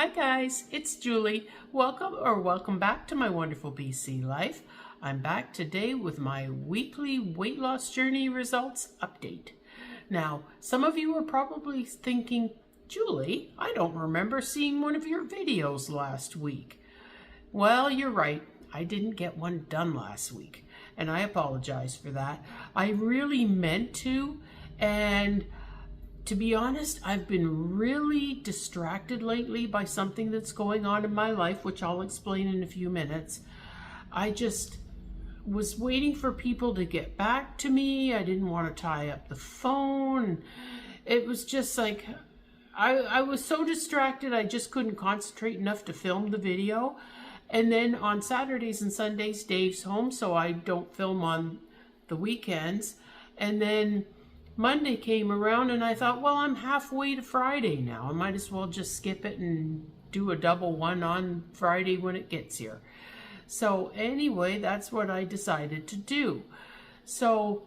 Hi guys, it's Julie. Welcome back to my wonderful BC life. I'm back today with my weekly weight loss journey results update. Now, some of you are probably thinking, Julie, I don't remember seeing one of your videos last week. Well, you're right. I didn't get one done last week, and I apologize for that. I really meant to, and to be honest, I've been really distracted lately by something that's going on in my life, which I'll explain in a few minutes. I just was waiting for people to get back to me. I didn't want to tie up the phone. It was just like, I was so distracted, I just couldn't concentrate enough to film the video. And then on Saturdays and Sundays, Dave's home, so I don't film on the weekends. And then Monday came around and I thought, well, I'm halfway to Friday now. I might as well just skip it and do a double one on Friday when it gets here. So anyway, that's what I decided to do. So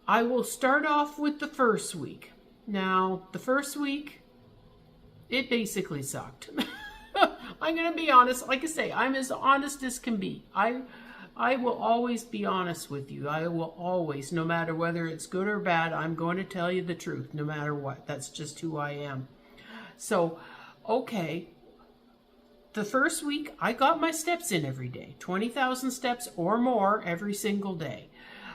I will start off with the first week. Now, the first week, it basically sucked. I'm going to be honest. Like I say, I'm as honest as can be. I will always be honest with you. I will always, no matter whether it's good or bad, I'm going to tell you the truth, no matter what. That's just who I am. So, okay, the first week, I got my steps in every day. 20,000 steps or more every single day.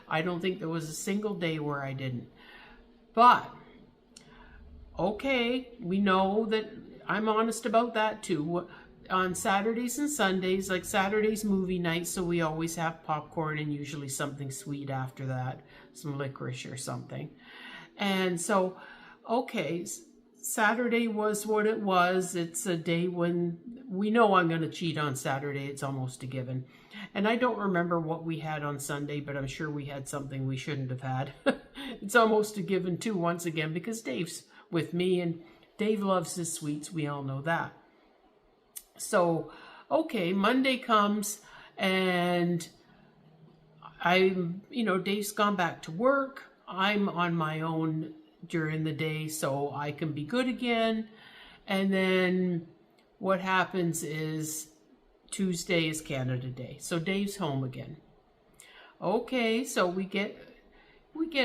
I don't think there was a single day where I didn't. But, okay, we know that I'm honest about that too. On Saturdays and Sundays, like Saturday's movie night, so we always have popcorn and usually something sweet after that, some licorice or something. And so, okay, Saturday was what it was. It's a day when we know I'm going to cheat on Saturday. It's almost a given. And I don't remember what we had on Sunday, but I'm sure we had something we shouldn't have had. It's almost a given too, once again, because Dave's with me and Dave loves his sweets. We all know that. So, okay, Monday comes and Dave's gone back to work. I'm on my own during the day so I can be good again. And then what happens is Tuesday is Canada Day. So Dave's home again. Okay, so we get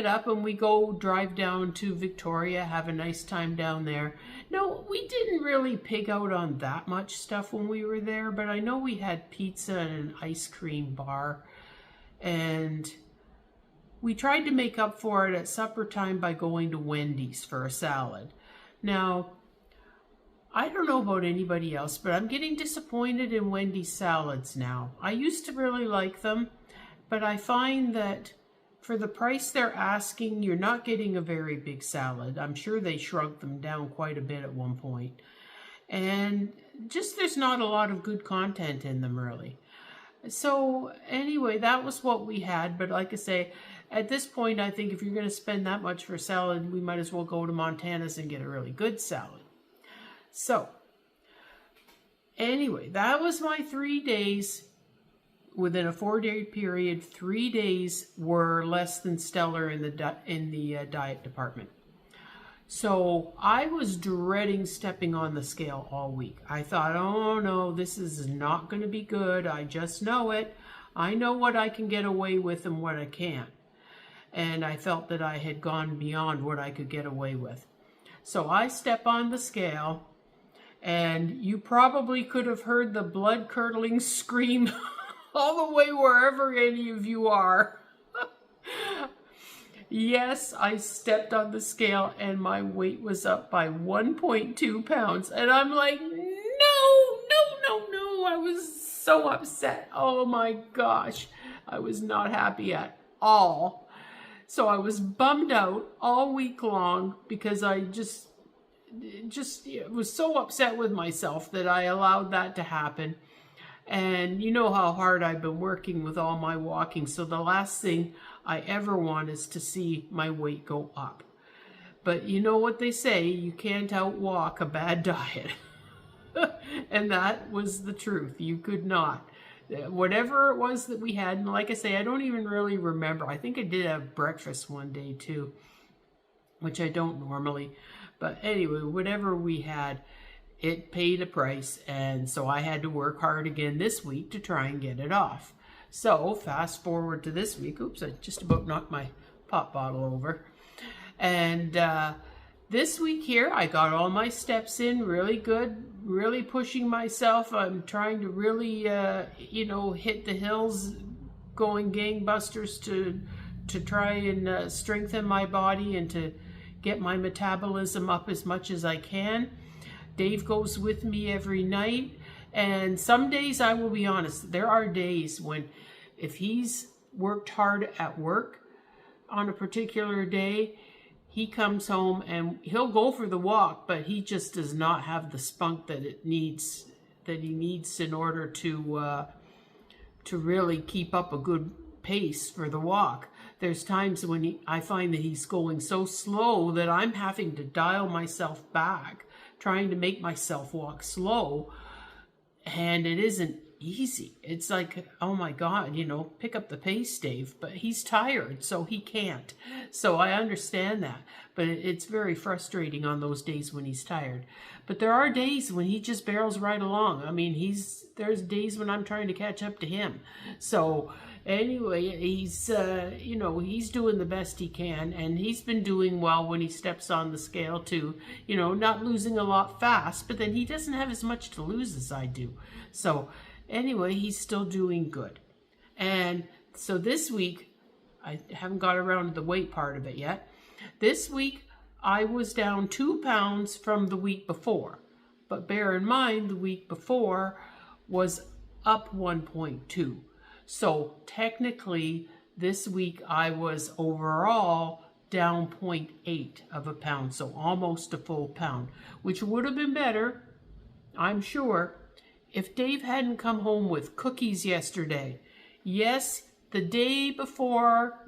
up and we go drive down to Victoria, have a nice time down there. No, we didn't really pig out on that much stuff when we were there, but I know we had pizza and an ice cream bar, and we tried to make up for it at supper time by going to Wendy's for a salad. Now, I don't know about anybody else, but I'm getting disappointed in Wendy's salads now. I used to really like them, but I find that for the price they're asking, you're not getting a very big salad. I'm sure they shrunk them down quite a bit at one point. And just there's not a lot of good content in them, really. So anyway, that was what we had. But like I say, at this point, I think if you're going to spend that much for salad, we might as well go to Montana's and get a really good salad. So anyway, that was my 3 days. Within a 4-day period, 3 days were less than stellar in the diet department. So I was dreading stepping on the scale all week. I thought, oh no, this is not going to be good. I just know it. I know what I can get away with and what I can't. And I felt that I had gone beyond what I could get away with. So I step on the scale, and you probably could have heard the blood-curdling scream all the way wherever any of you are. Yes, I stepped on the scale and my weight was up by 1.2 pounds. And I'm like, no. I was so upset. Oh my gosh. I was not happy at all. So I was bummed out all week long because I just was so upset with myself that I allowed that to happen. And you know how hard I've been working with all my walking. So the last thing I ever want is to see my weight go up. But you know what they say, you can't outwalk a bad diet. And that was the truth. You could not. Whatever it was that we had, and like I say, I don't even really remember. I think I did have breakfast one day too, which I don't normally. But anyway, whatever we had, it paid a price, and so I had to work hard again this week to try and get it off. So fast forward to this week. Oops, I just about knocked my pop bottle over. And this week here, I got all my steps in really good, really pushing myself. I'm trying to really, hit the hills, going gangbusters to try and strengthen my body and to get my metabolism up as much as I can. Dave goes with me every night, and some days, I will be honest, there are days when if he's worked hard at work on a particular day, he comes home and he'll go for the walk, but he just does not have the spunk that he needs in order to really keep up a good pace for the walk. There's times when I find that he's going so slow that I'm having to dial myself back, trying to make myself walk slow, and it isn't easy. It's like, oh my God, pick up the pace, Dave, but he's tired, so he can't. So I understand that, but it's very frustrating on those days when he's tired. But there are days when he just barrels right along. I mean, there's days when I'm trying to catch up to him. So anyway, he's doing the best he can, and he's been doing well when he steps on the scale too, not losing a lot fast, but then he doesn't have as much to lose as I do. So anyway, he's still doing good. And so this week, I haven't got around to the weight part of it yet. This week, I was down 2 pounds from the week before. But bear in mind, the week before was up 1.2. So technically, this week I was overall down 0.8 of a pound. So almost a full pound, which would have been better, I'm sure, if Dave hadn't come home with cookies yesterday. Yes, the day before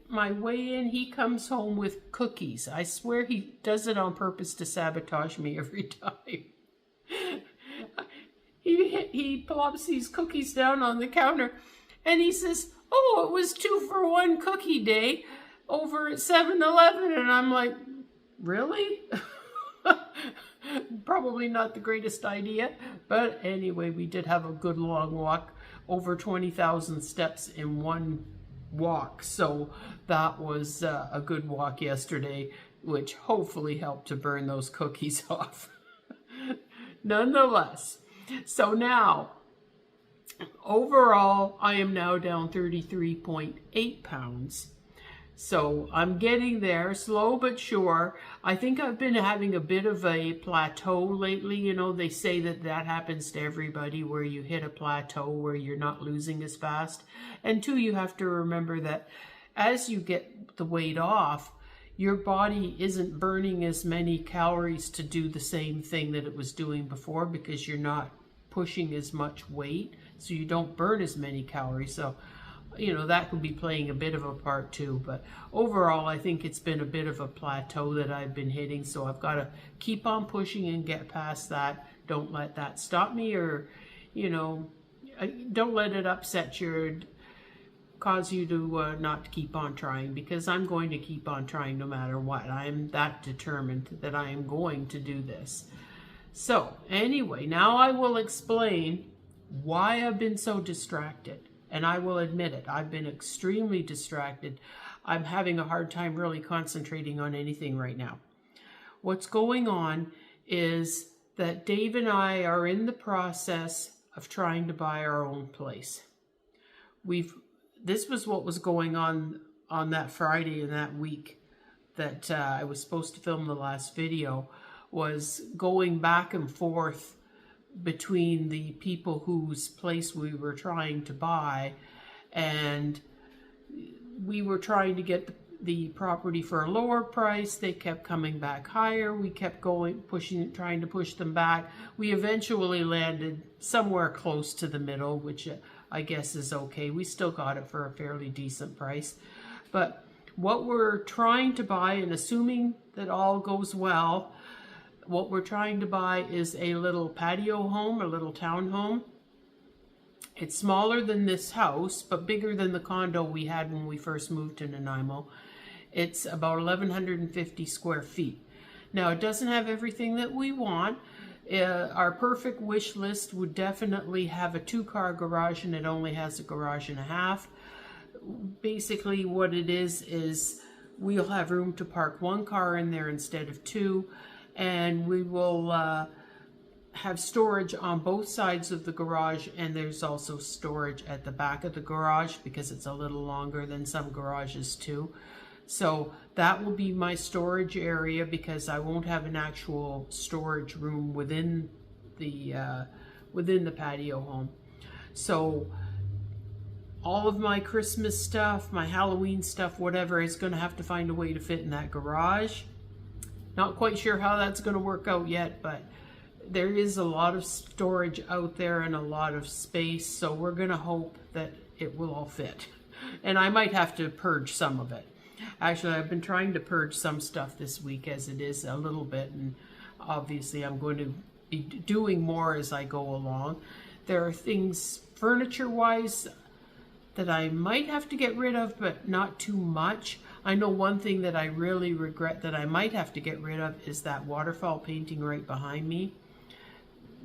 my weigh-in, he comes home with cookies. I swear he does it on purpose to sabotage me every time. He plops these cookies down on the counter, and he says, oh, it was 2-for-1 cookie day over at 7-Eleven. And I'm like, really? Probably not the greatest idea, but anyway, we did have a good long walk, over 20,000 steps in one walk, so that was a good walk yesterday, which hopefully helped to burn those cookies off. Nonetheless, so now, overall, I am now down 33.8 pounds. So I'm getting there, slow but sure. I think I've been having a bit of a plateau lately. They say that happens to everybody, where you hit a plateau where you're not losing as fast. And two, you have to remember that as you get the weight off, your body isn't burning as many calories to do the same thing that it was doing before, because you're not pushing as much weight, so you don't burn as many calories. So that could be playing a bit of a part too. But overall, I think it's been a bit of a plateau that I've been hitting. So I've got to keep on pushing and get past that. Don't let that stop me, or, don't let it upset cause you to not keep on trying, because I'm going to keep on trying no matter what. I'm that determined that I am going to do this. So anyway, now I will explain why I've been so distracted. And I will admit it, I've been extremely distracted. I'm having a hard time really concentrating on anything right now. What's going on is that Dave and I are in the process of trying to buy our own place. This was what was going on that Friday in that week that I was supposed to film the last video, was going back and forth between the people whose place we were trying to buy, and we were trying to get the property for a lower price. They kept coming back higher. We kept trying to push them back. We eventually landed somewhere close to the middle, which I guess is okay. We still got it for a fairly decent price. But what we're trying to buy, and assuming that all goes well, what we're trying to buy is a little patio home, a little townhome. It's smaller than this house, but bigger than the condo we had when we first moved to Nanaimo. It's about 1,150 square feet. Now, it doesn't have everything that we want. Our perfect wish list would definitely have a 2-car garage, and it only has a garage and a half. Basically what it is we'll have room to park 1 car in there instead of 2, and we will have storage on both sides of the garage, and there's also storage at the back of the garage because it's a little longer than some garages too. So that will be my storage area, because I won't have an actual storage room within the patio home. So all of my Christmas stuff, my Halloween stuff, whatever, is going to have to find a way to fit in that garage. Not quite sure how that's going to work out yet, but there is a lot of storage out there and a lot of space, so we're going to hope that it will all fit. And I might have to purge some of it. Actually, I've been trying to purge some stuff this week as it is a little bit, and obviously I'm going to be doing more as I go along. There are things furniture-wise that I might have to get rid of, but not too much. I know one thing that I really regret that I might have to get rid of is that waterfall painting right behind me.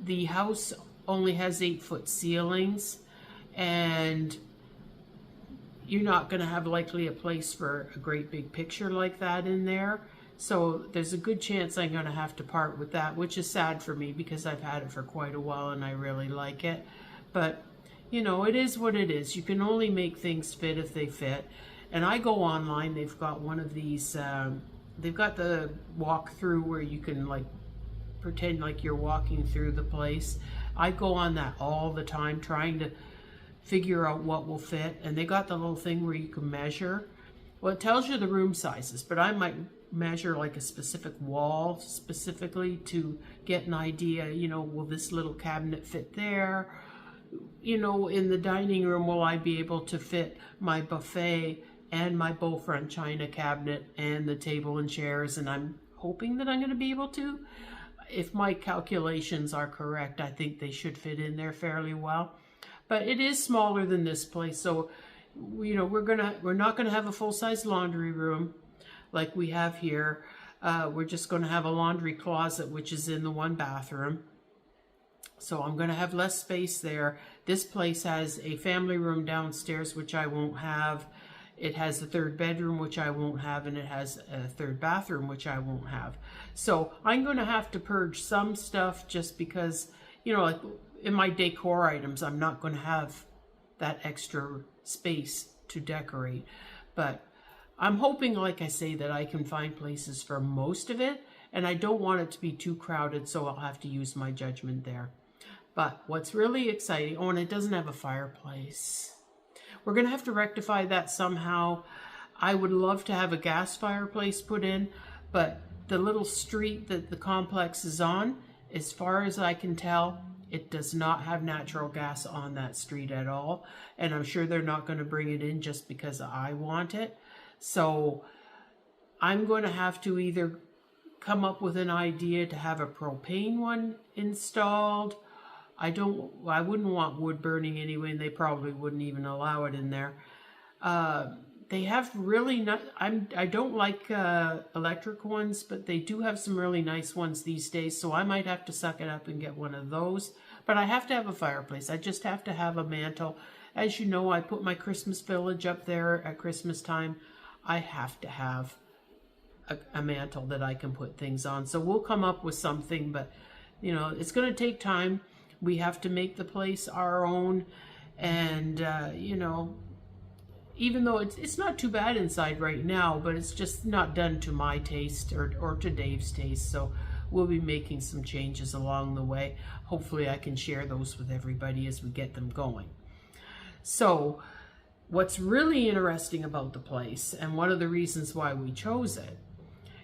The house only has 8-foot ceilings, and you're not going to have likely a place for a great big picture like that in there. So there's a good chance I'm going to have to part with that, which is sad for me because I've had it for quite a while and I really like it. But, you know, it is what it is. You can only make things fit if they fit. And I go online, they've got one of these, they've got the walkthrough where you can like pretend like you're walking through the place. I go on that all the time trying to figure out what will fit, and they got the little thing where you can measure. Well, it tells you the room sizes, but I might measure like a specific wall specifically to get an idea, you know, will this little cabinet fit there? You know, in the dining room, will I be able to fit my buffet and my Beaufront china cabinet and the table and chairs? And I'm hoping that I'm going to be able to. If my calculations are correct, I think they should fit in there fairly well. But it is smaller than this place, so you know we're not gonna have a full-size laundry room like we have here. We're just gonna have a laundry closet, which is in the 1 bathroom. So I'm gonna have less space there. This place has a family room downstairs, which I won't have. It has a 3rd bedroom, which I won't have, and it has a 3rd bathroom, which I won't have. So I'm going to have to purge some stuff just because, you know, like in my decor items, I'm not going to have that extra space to decorate. But I'm hoping, like I say, that I can find places for most of it, and I don't want it to be too crowded, so I'll have to use my judgment there. But what's really exciting, oh, and it doesn't have a fireplace. We're going to have to rectify that somehow. I would love to have a gas fireplace put in, but the little street that the complex is on, as far as I can tell, it does not have natural gas on that street at all. And I'm sure they're not going to bring it in just because I want it. So I'm going to have to either come up with an idea to have a propane one installed. I wouldn't want wood burning anyway, and they probably wouldn't even allow it in there. They have really not, I don't like electric ones, but they do have some really nice ones these days, so I might have to suck it up and get one of those. But I have to have a fireplace. I just have to have a mantle. As you know, I put my Christmas village up there at Christmas time. I have to have a mantle that I can put things on. So we'll come up with something, but you know, it's going to take time. We have to make the place our own, and you know, even though it's not too bad inside right now, but it's just not done to my taste or to Dave's taste. So we'll be making some changes along the way. Hopefully I can share those with everybody as we get them going. So what's really interesting about the place, and one of the reasons why we chose it,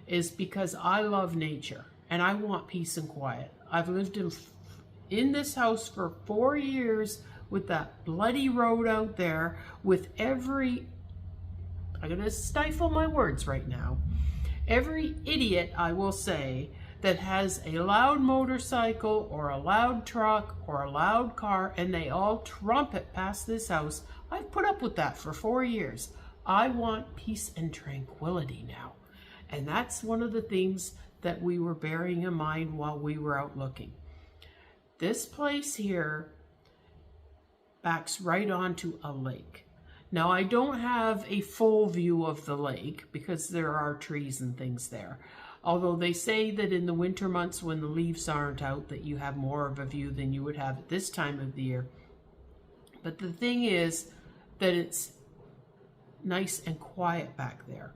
is because I love nature and I want peace and quiet. I've lived in this house for 4 years with that bloody road out there, with I'm gonna stifle my words right now, every idiot, I will say, that has a loud motorcycle or a loud truck or a loud car, and they all trumpet past this house. I've put up with that for 4 years. I want peace and tranquility now. And that's one of the things that we were bearing in mind while we were out looking. this place here backs right onto a lake. Now, I don't have a full view of the lake because there are trees and things there. Although they say that in the winter months when the leaves aren't out that you have more of a view than you would have at this time of the year. But the thing is that it's nice and quiet back there.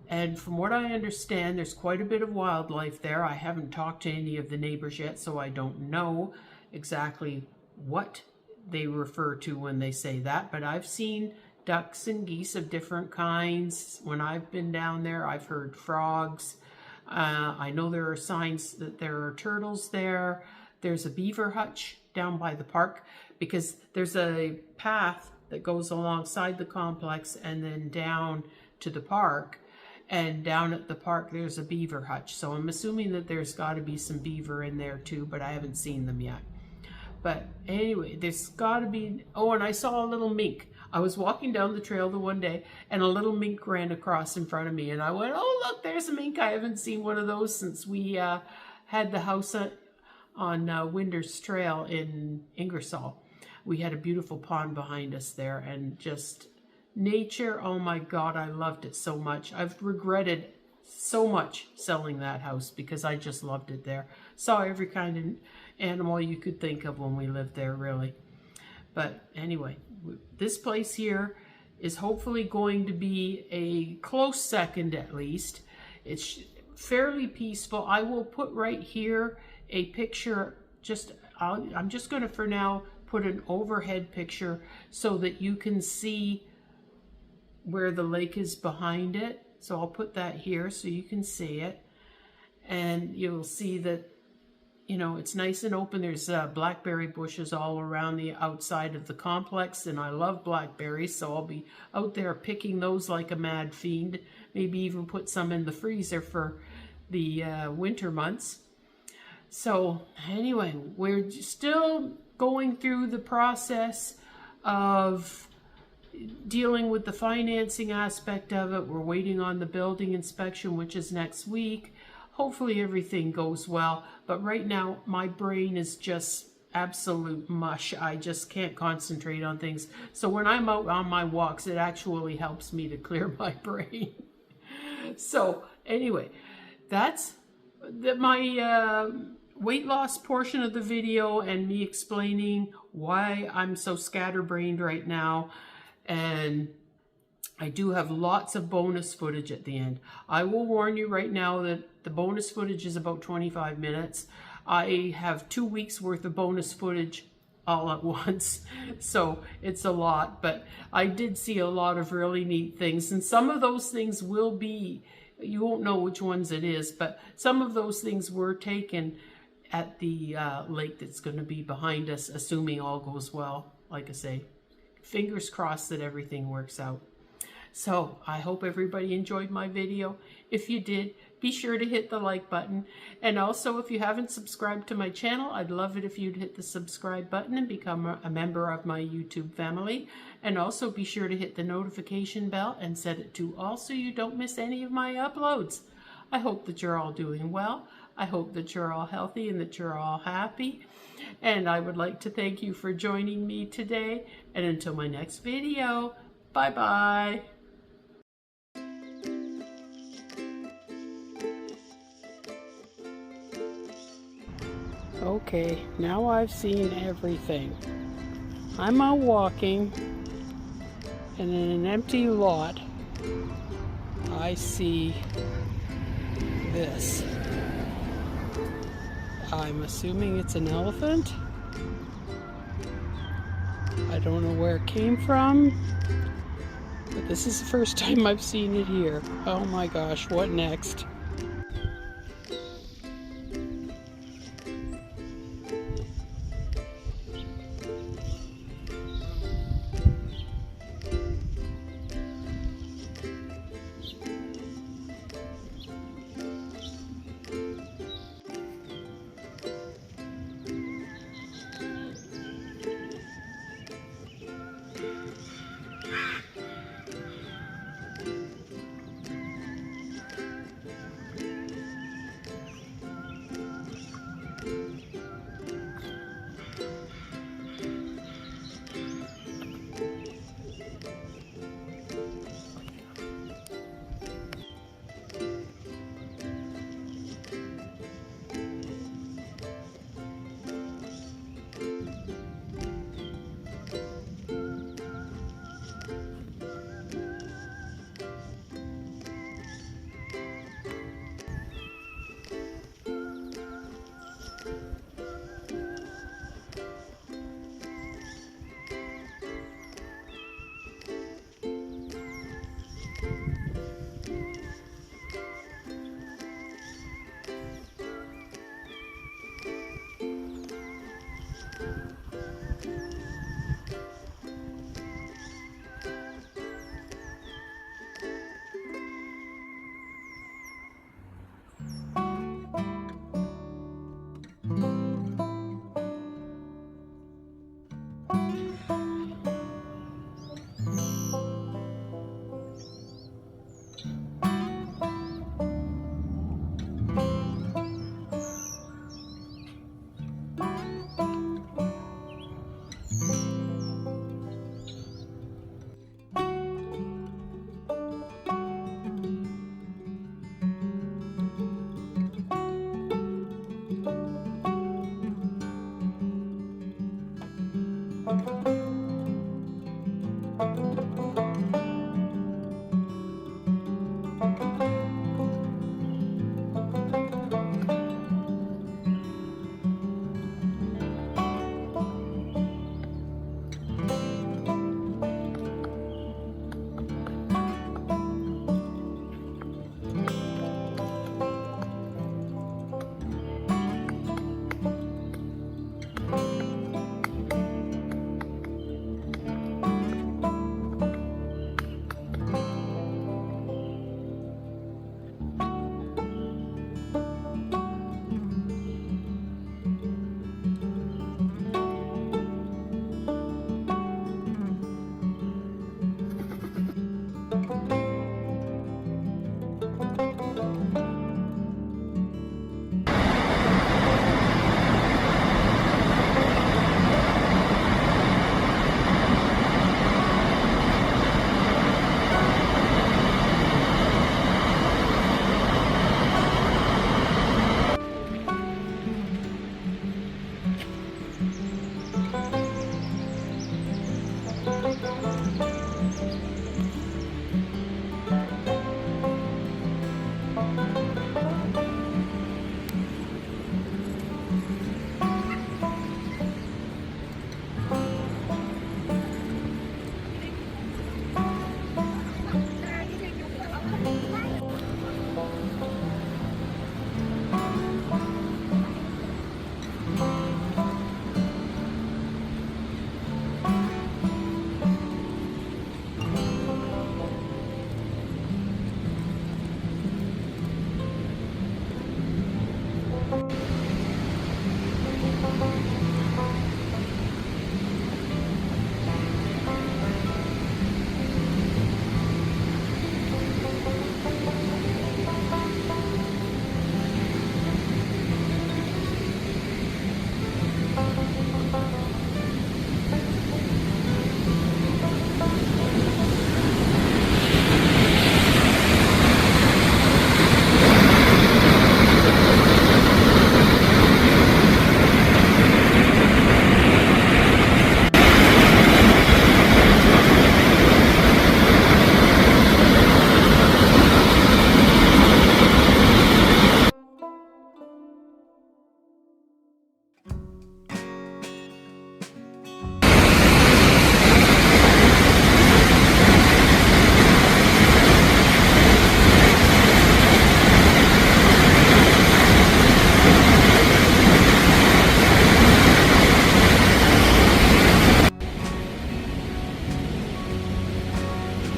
And from what I understand, there's quite a bit of wildlife there. I haven't talked to any of the neighbors yet, so I don't know exactly what they refer to when they say that. But I've seen ducks and geese of different kinds. When I've been down there, I've heard frogs. I know there are signs that there are turtles there. There's a beaver hutch down by the park because there's a path that goes alongside the complex and then down to the park. And down at the park, there's a beaver hutch. So I'm assuming that there's got to be some beaver in there too, but I haven't seen them yet. But anyway, there's got to be, oh, and I saw a little mink. I was walking down the trail the one day and a little mink ran across in front of me. And I went, oh, look, there's a mink. I haven't seen one of those since we had the house on Winders Trail in Ingersoll. We had a beautiful pond behind us there and just nature. Oh my God, I loved it so much. I've regretted so much selling that house because I just loved it there. Saw every kind of animal you could think of when we lived there, really. But anyway, this place here is hopefully going to be a close second at least. It's fairly peaceful. I will put right here a picture, I'm just going to for now put an overhead picture so that you can see where the lake is behind it. So I'll put that here so you can see it. And you'll see that, you know, it's nice and open. There's blackberry bushes all around the outside of the complex, and I love blackberries, so I'll be out there picking those like a mad fiend. Maybe even put some in the freezer for the winter months. So anyway, we're still going through the process of dealing with the financing aspect of it. We're waiting on the building inspection, which is next week. Hopefully everything goes well, but right now my brain is just absolute mush. I just can't concentrate on things. So when I'm out on my walks, it actually helps me to clear my brain. So anyway, that's my weight loss portion of the video and me explaining why I'm so scatterbrained right now. And I do have lots of bonus footage at the end. I will warn you right now that the bonus footage is about 25 minutes. I have 2 weeks worth of bonus footage all at once, so it's a lot. But I did see a lot of really neat things, and some of those things will be, you won't know which ones it is, but some of those things were taken at the lake that's going to be behind us, assuming all goes well. Like I say, fingers crossed that everything works out. So I hope everybody enjoyed my video. If you did, be sure to hit the like button. And also, if you haven't subscribed to my channel, I'd love it if you'd hit the subscribe button and become a member of my YouTube family. And also be sure to hit the notification bell and set it to all so you don't miss any of my uploads. I hope that you're all doing well. I hope that you're all healthy and that you're all happy. And I would like to thank you for joining me today. And until my next video, bye-bye. Okay, now I've seen everything. I'm out walking, and in an empty lot, I see this. I'm assuming it's an elephant. I don't know where it came from, but this is the first time I've seen it here. Oh my gosh, what next?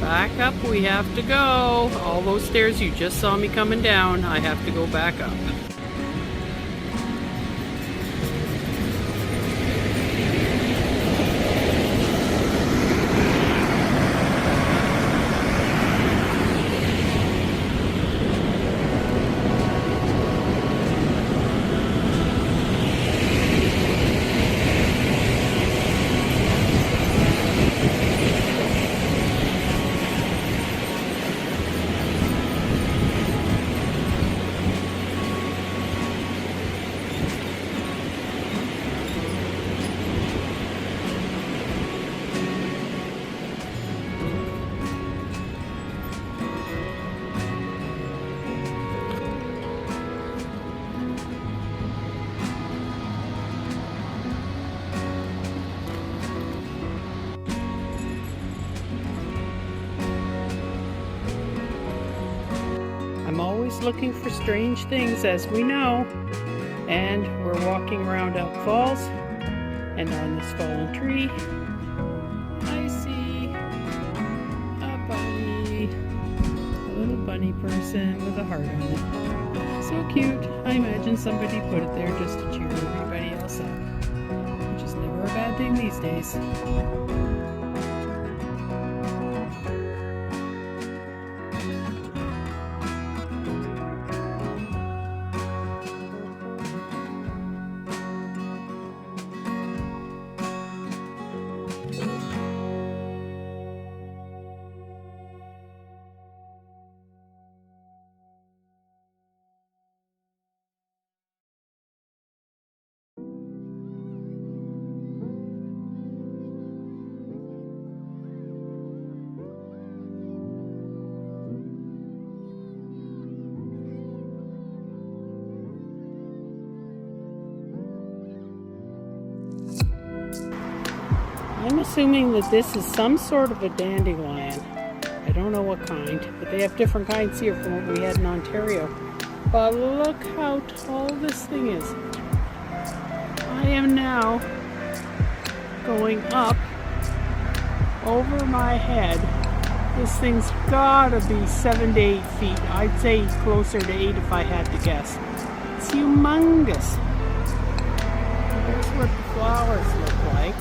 Back up, we have to go. All those stairs you just saw me coming down, I have to go back up. I'm always looking for strange things, as we know. And we're walking around Elk Falls, and on this fallen tree, I see a bunny, a little bunny person with a heart on it. So cute. I imagine somebody put it there just to cheer everybody else up, which is never a bad thing these days. I'm assuming that this is some sort of a dandelion. I don't know what kind, but they have different kinds here from what we had in Ontario. But look how tall this thing is. I am now going up over my head. This thing's gotta be 7 to 8 feet. I'd say closer to 8 if I had to guess. It's humongous. Here's what the flowers look like.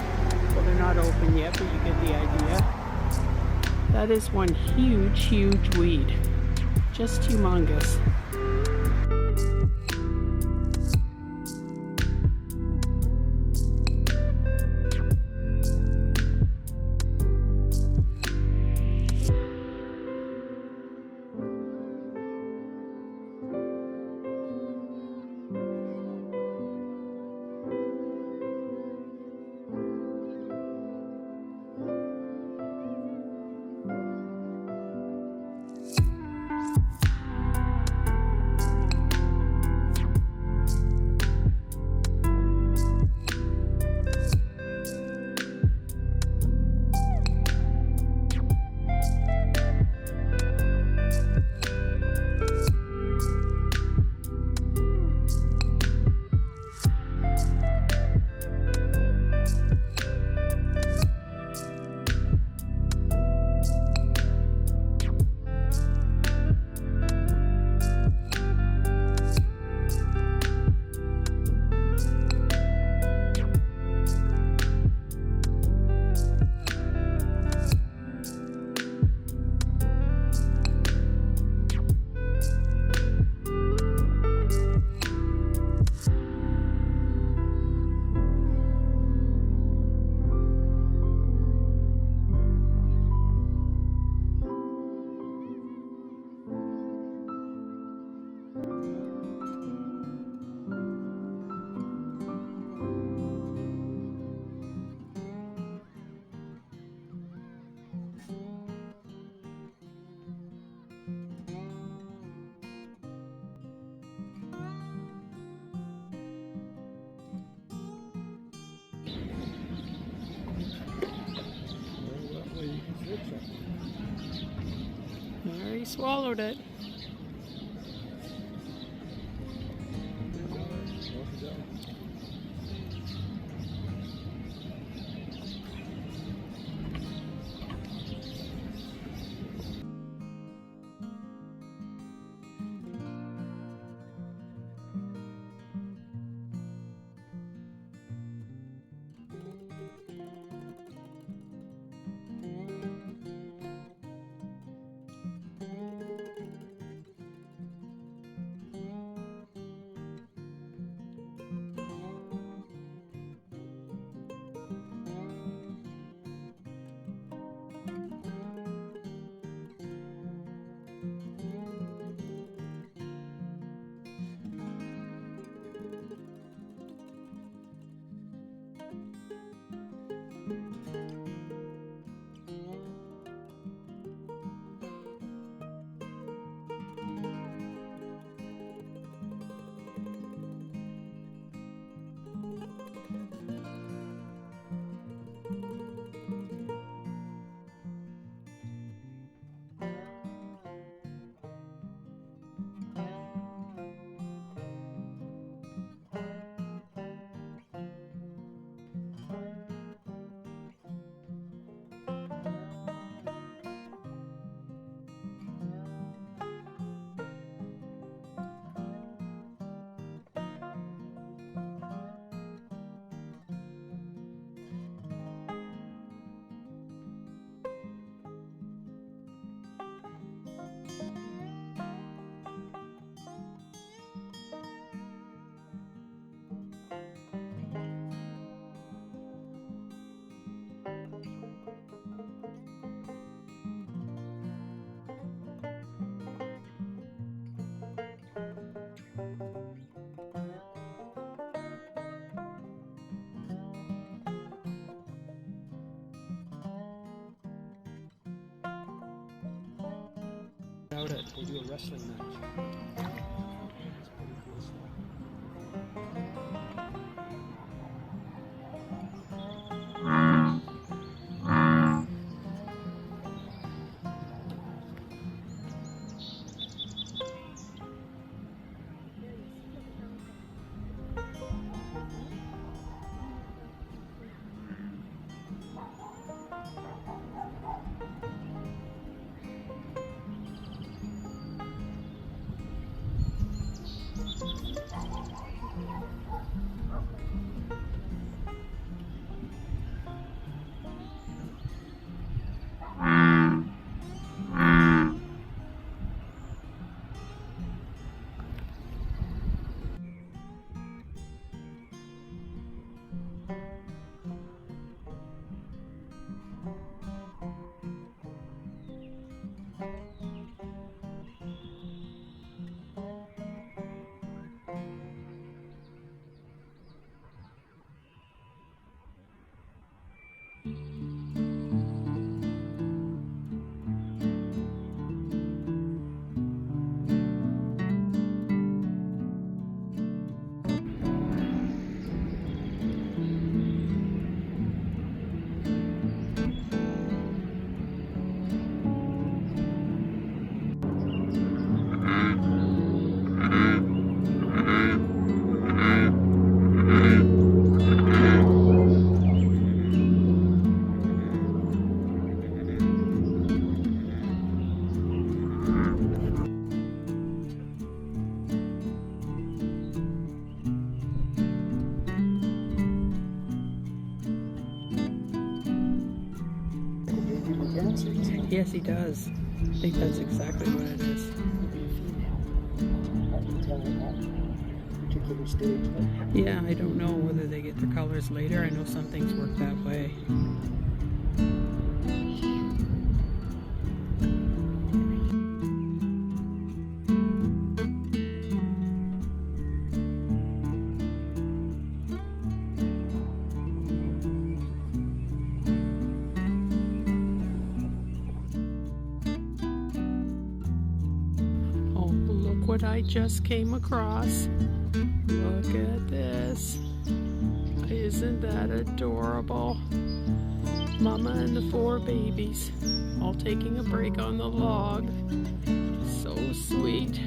Well, they're not open yet, but you get the idea. That is one huge, huge weed. Just humongous. There, he swallowed it. Out it, we'll do a wrestling match. Yes, he does. I think that's exactly what it is. Maybe a female. I can tell at that particular stage. But Yeah, I don't know whether they get their colors later. I know some things work that way. Oh, look what I just came across. Look at this. Isn't that adorable? Mama and the 4 babies all taking a break on the log. So sweet.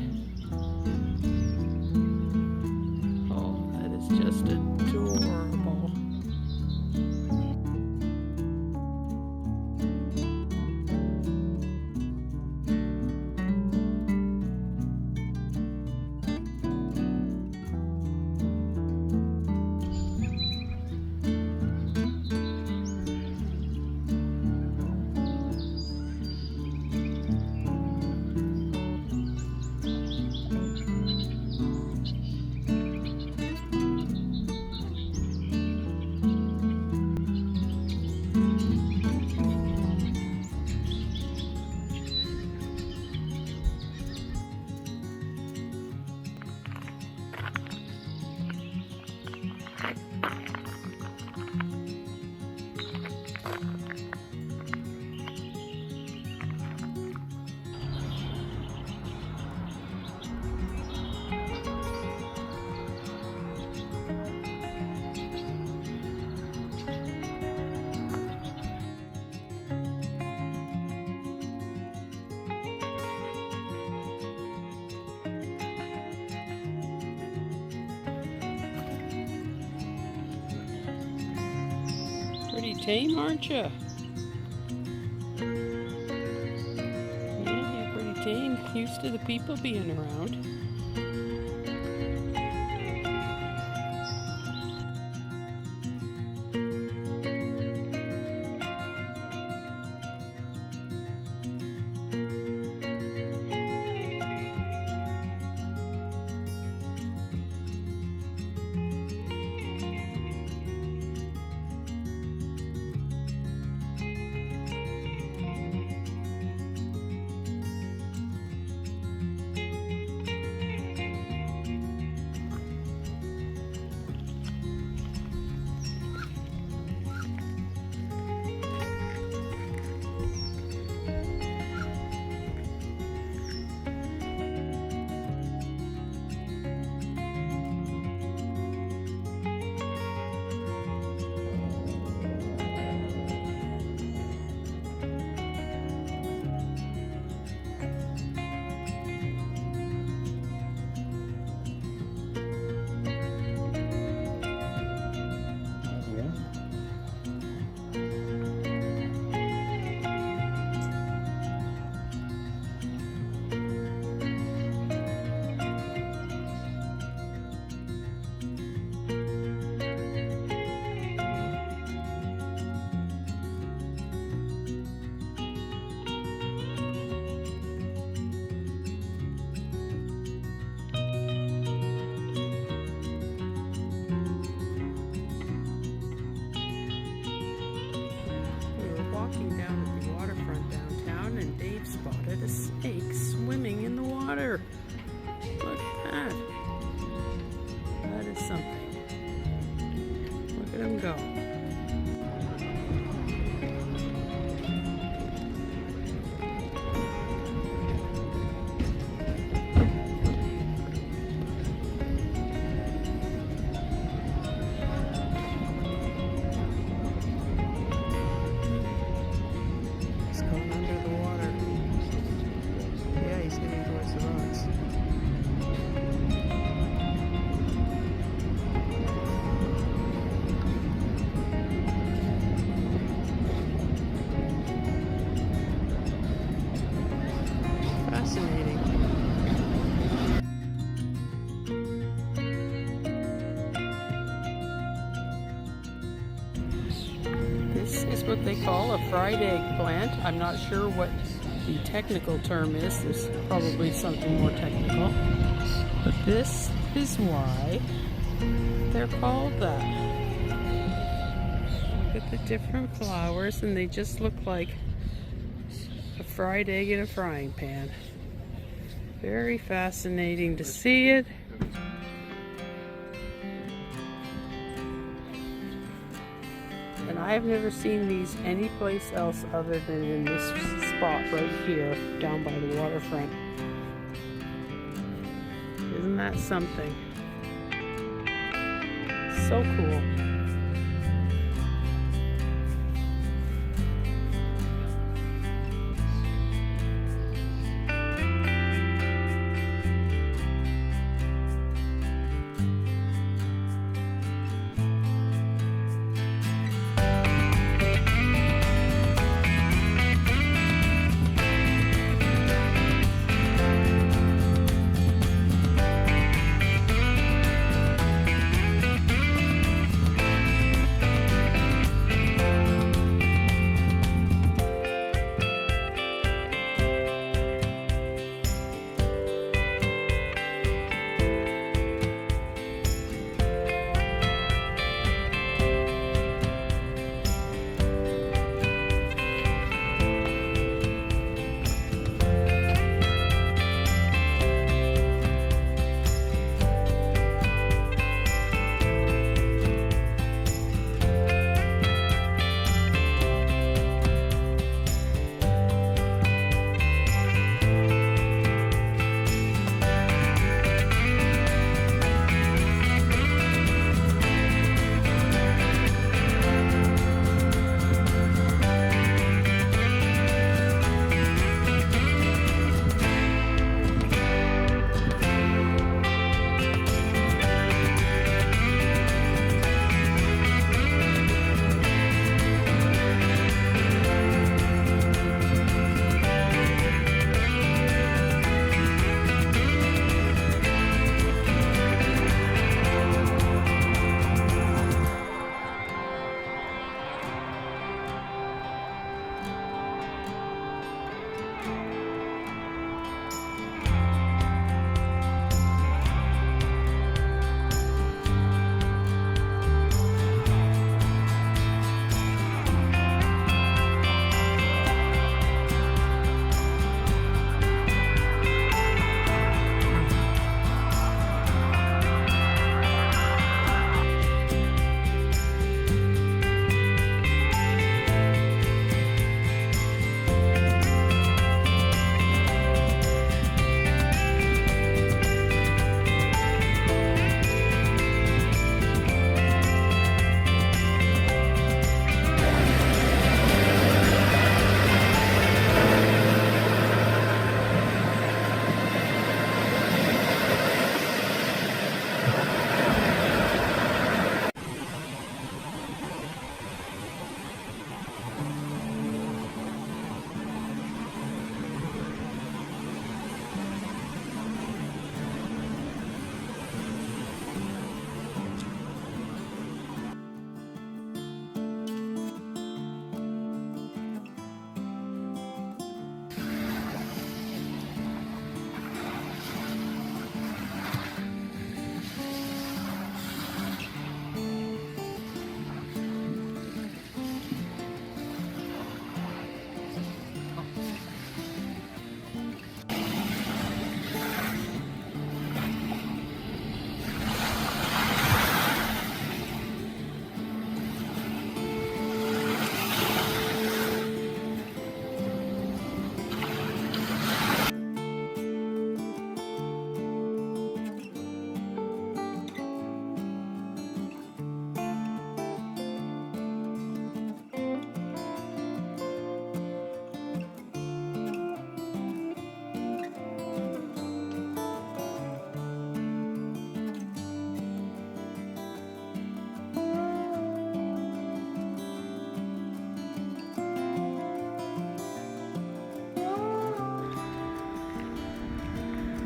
Oh, that is just adorable. Pretty tame, aren't you? Yeah, you're pretty tame. Used to the people being around. Walking down at the waterfront downtown, and Dave spotted a snake swimming in the water. Look at that. That is something. Look at him go. what they call a fried eggplant. I'm not sure what the technical term is. There's probably something more technical. But this is why they're called that. Look at the different flowers, and they just look like a fried egg in a frying pan. Very fascinating to see it. And I have never seen these anyplace else other than in this spot right here, down by the waterfront. Isn't that something? So cool.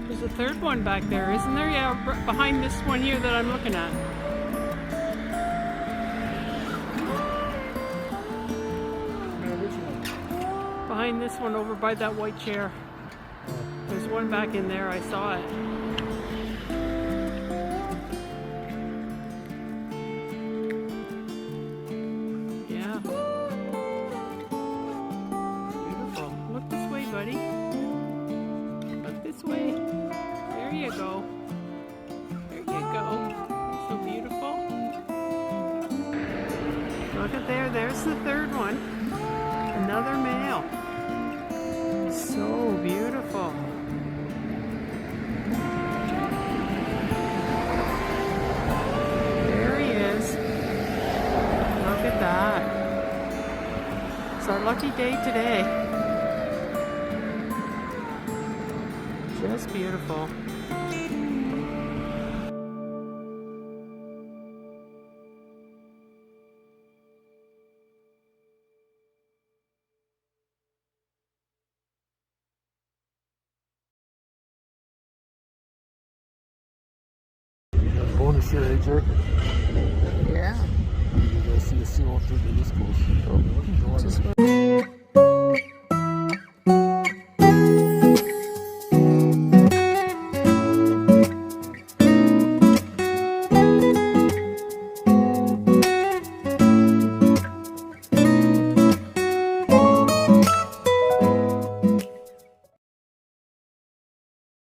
There's a third one back there, isn't there? Yeah, behind this one here that I'm looking at. behind this one over by that white chair. There's one back in there, I saw it. Yeah. Beautiful. Look this way, buddy. Look this way. There you go. There you go. So beautiful. Look at there. There's the third one. Another male. So beautiful. There he is. Look at that. It's our lucky day today. Just beautiful. Bonus here, AJ. Yeah. You guys see the seal through the disc. Just